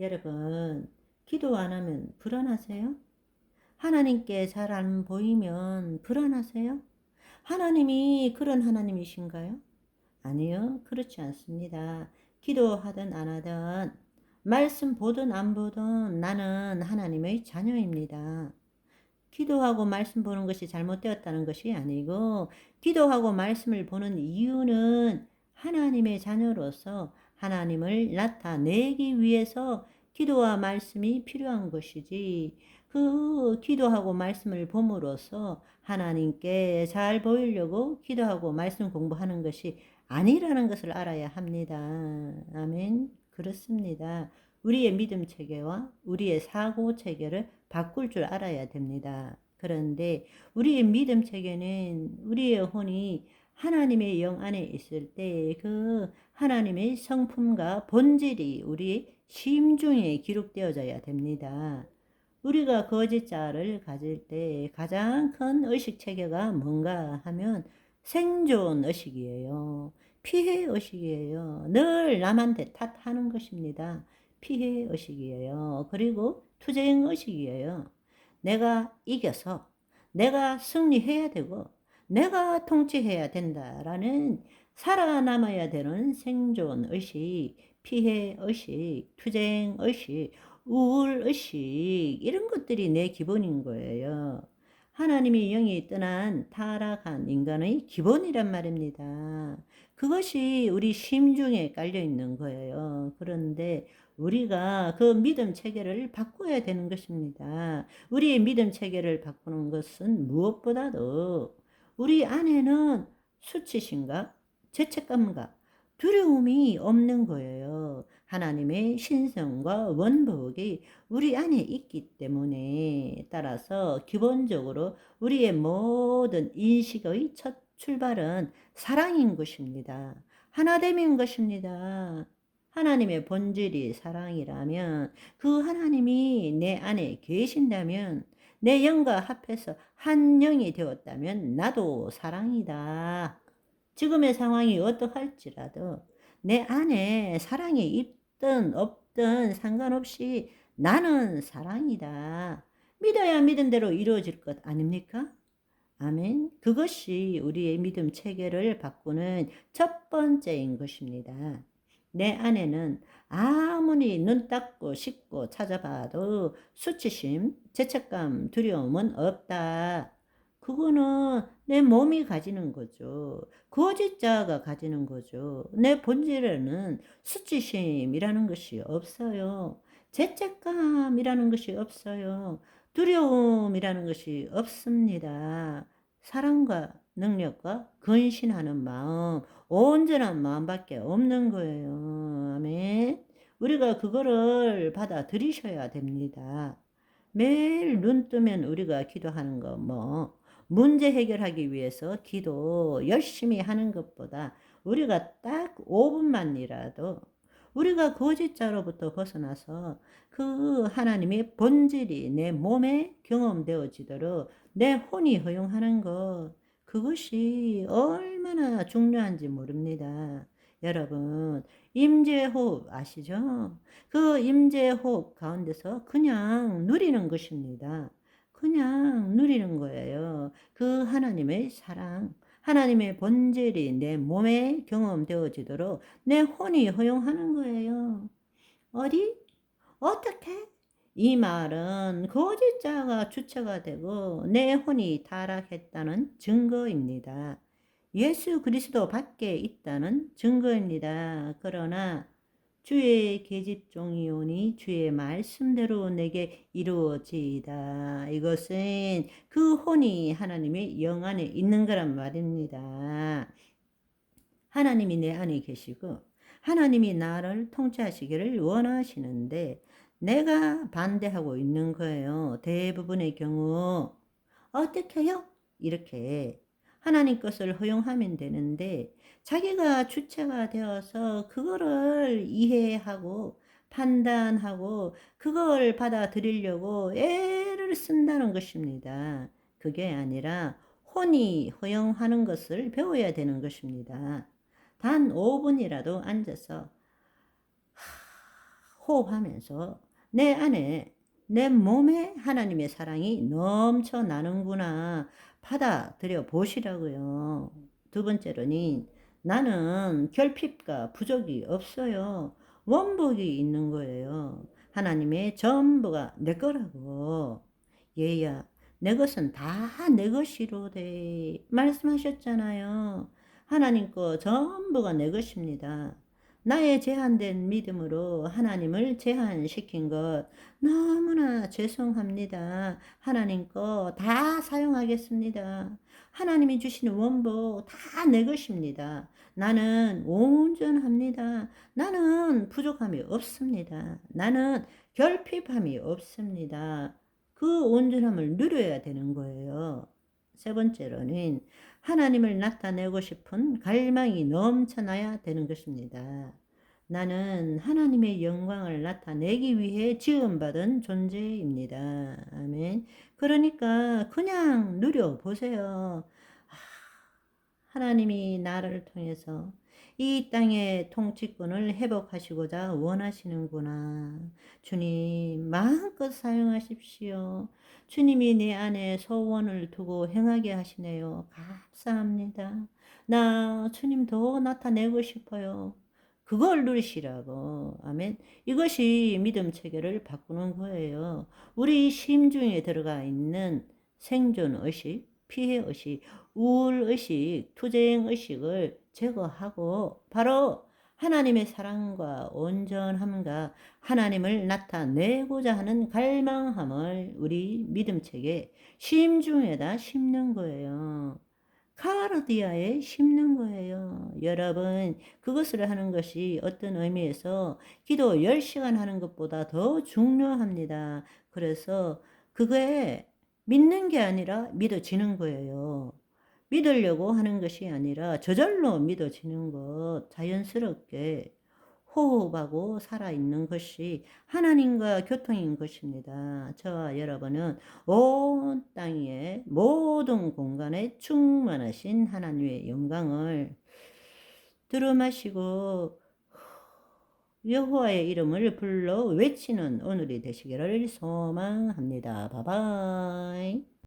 여러분, 기도 안 하면 불안하세요? 하나님께 잘 안 보이면 불안하세요? 하나님이 그런 하나님이신가요? 아니요, 그렇지 않습니다. 기도하든 안 하든, 말씀 보든 안 보든 나는 하나님의 자녀입니다. 기도하고 말씀 보는 것이 잘못되었다는 것이 아니고, 기도하고 말씀을 보는 이유는 하나님의 자녀로서 하나님을 나타내기 위해서 기도와 말씀이 필요한 것이지, 그 기도하고 말씀을 봄으로써 하나님께 잘 보이려고 기도하고 말씀 공부하는 것이 아니라는 것을 알아야 합니다. 아멘. 그렇습니다. 우리의 믿음 체계와 우리의 사고 체계를 바꿀 줄 알아야 됩니다. 그런데 우리의 믿음 체계는 우리의 혼이 하나님의 영 안에 있을 때 그 하나님의 성품과 본질이 우리 심중에 기록되어져야 됩니다. 우리가 거짓자를 가질 때 가장 큰 의식 체계가 뭔가 하면 생존 의식이에요. 피해 의식이에요. 늘 남한테 탓하는 것입니다. 피해 의식이에요. 그리고 투쟁 의식이에요. 내가 이겨서 내가 승리해야 되고 내가 통치해야 된다라는 살아남아야 되는 생존 의식, 피해 의식, 투쟁 의식, 우울 의식, 이런 것들이 내 기본인 거예요. 하나님이 영이 떠난 타락한 인간의 기본이란 말입니다. 그것이 우리 심중에 깔려 있는 거예요. 그런데 우리가 그 믿음 체계를 바꿔야 되는 것입니다. 우리의 믿음 체계를 바꾸는 것은 무엇보다도 우리 안에는 수치심과 죄책감과 두려움이 없는 거예요. 하나님의 신성과 원복이 우리 안에 있기 때문에, 따라서 기본적으로 우리의 모든 인식의 첫 출발은 사랑인 것입니다. 하나됨인 것입니다. 하나님의 본질이 사랑이라면, 그 하나님이 내 안에 계신다면, 내 영과 합해서 한 영이 되었다면 나도 사랑이다. 지금의 상황이 어떠할지라도 내 안에 사랑이 있든 없든 상관없이 나는 사랑이다. 믿어야 믿은 대로 이루어질 것 아닙니까? 아멘. 그것이 우리의 믿음 체계를 바꾸는 첫 번째인 것입니다. 내 안에는 아무리 눈 닦고 씻고 찾아봐도 수치심, 죄책감, 두려움은 없다. 그거는 내 몸이 가지는 거죠. 거짓자가 가지는 거죠. 내 본질에는 수치심이라는 것이 없어요. 죄책감이라는 것이 없어요. 두려움이라는 것이 없습니다. 사랑과 능력과 근신하는 마음, 온전한 마음밖에 없는 거예요. 아멘. 우리가 그거를 받아들이셔야 됩니다. 매일 눈 뜨면 우리가 기도하는 거 문제 해결하기 위해서 기도 열심히 하는 것보다 우리가 딱 5분만이라도 우리가 거짓자로부터 벗어나서 그 하나님의 본질이 내 몸에 경험되어지도록 내 혼이 허용하는 것, 그것이 얼마나 중요한지 모릅니다. 여러분, 임재호흡 아시죠? 그 임재호흡 가운데서 그냥 누리는 것입니다. 그냥 누리는 거예요. 그 하나님의 사랑, 하나님의 본질이 내 몸에 경험되어지도록 내 혼이 허용하는 거예요. 어디? 어떻게? 이 말은 거짓자가 주체가 되고 내 혼이 타락했다는 증거입니다. 예수 그리스도 밖에 있다는 증거입니다. 그러나 주의 계집종이오니 주의 말씀대로 내게 이루어지이다. 이것은 그 혼이 하나님의 영 안에 있는 거란 말입니다. 하나님이 내 안에 계시고 하나님이 나를 통치하시기를 원하시는데 내가 반대하고 있는 거예요. 대부분의 경우. 어떻게 해요? 이렇게 하나님 것을 허용하면 되는데 자기가 주체가 되어서 그거를 이해하고 판단하고 그걸 받아들이려고 애를 쓴다는 것입니다. 그게 아니라 혼이 허용하는 것을 배워야 되는 것입니다. 단 5분이라도 앉아서 호흡하면서 내 안에, 내 몸에 하나님의 사랑이 넘쳐나는구나 받아들여 보시라고요. 두 번째로는 나는 결핍과 부족이 없어요. 원복이 있는 거예요. 하나님의 전부가 내 거라고. 얘야, 내 것은 다 내 것이로되 말씀하셨잖아요. 하나님 거 전부가 내 것입니다. 나의 제한된 믿음으로 하나님을 제한시킨 것 너무나 죄송합니다. 하나님 거 다 사용하겠습니다. 하나님이 주시는 원복 다 내 것입니다. 나는 온전합니다. 나는 부족함이 없습니다. 나는 결핍함이 없습니다. 그 온전함을 누려야 되는 거예요. 세 번째로는 하나님을 나타내고 싶은 갈망이 넘쳐나야 되는 것입니다. 나는 하나님의 영광을 나타내기 위해 지음받은 존재입니다. 아멘. 그러니까 그냥 누려보세요. 하나님이 나를 통해서 이 땅의 통치권을 회복하시고자 원하시는구나. 주님, 마음껏 사용하십시오. 주님이 내 안에 소원을 두고 행하게 하시네요. 감사합니다. 나 주님 더 나타내고 싶어요. 그걸 누리시라고. 아멘. 이것이 믿음 체계를 바꾸는 거예요. 우리 심중에 들어가 있는 생존 의식, 피해 의식, 우울 의식, 투쟁 의식을 제거하고 바로 하나님의 사랑과 온전함과 하나님을 나타내고자 하는 갈망함을 우리 믿음책에 심중에다 심는 거예요. 카르디아에 심는 거예요. 여러분, 그것을 하는 것이 어떤 의미에서 기도 10시간 하는 것보다 더 중요합니다. 그래서 그거에 믿는 게 아니라 믿어지는 거예요. 믿으려고 하는 것이 아니라 저절로 믿어지는 것, 자연스럽게 호흡하고 살아있는 것이 하나님과 교통인 것입니다. 저와 여러분은 온 땅의 모든 공간에 충만하신 하나님의 영광을 들어마시고 여호와의 이름을 불러 외치는 오늘이 되시기를 소망합니다. 바이바이.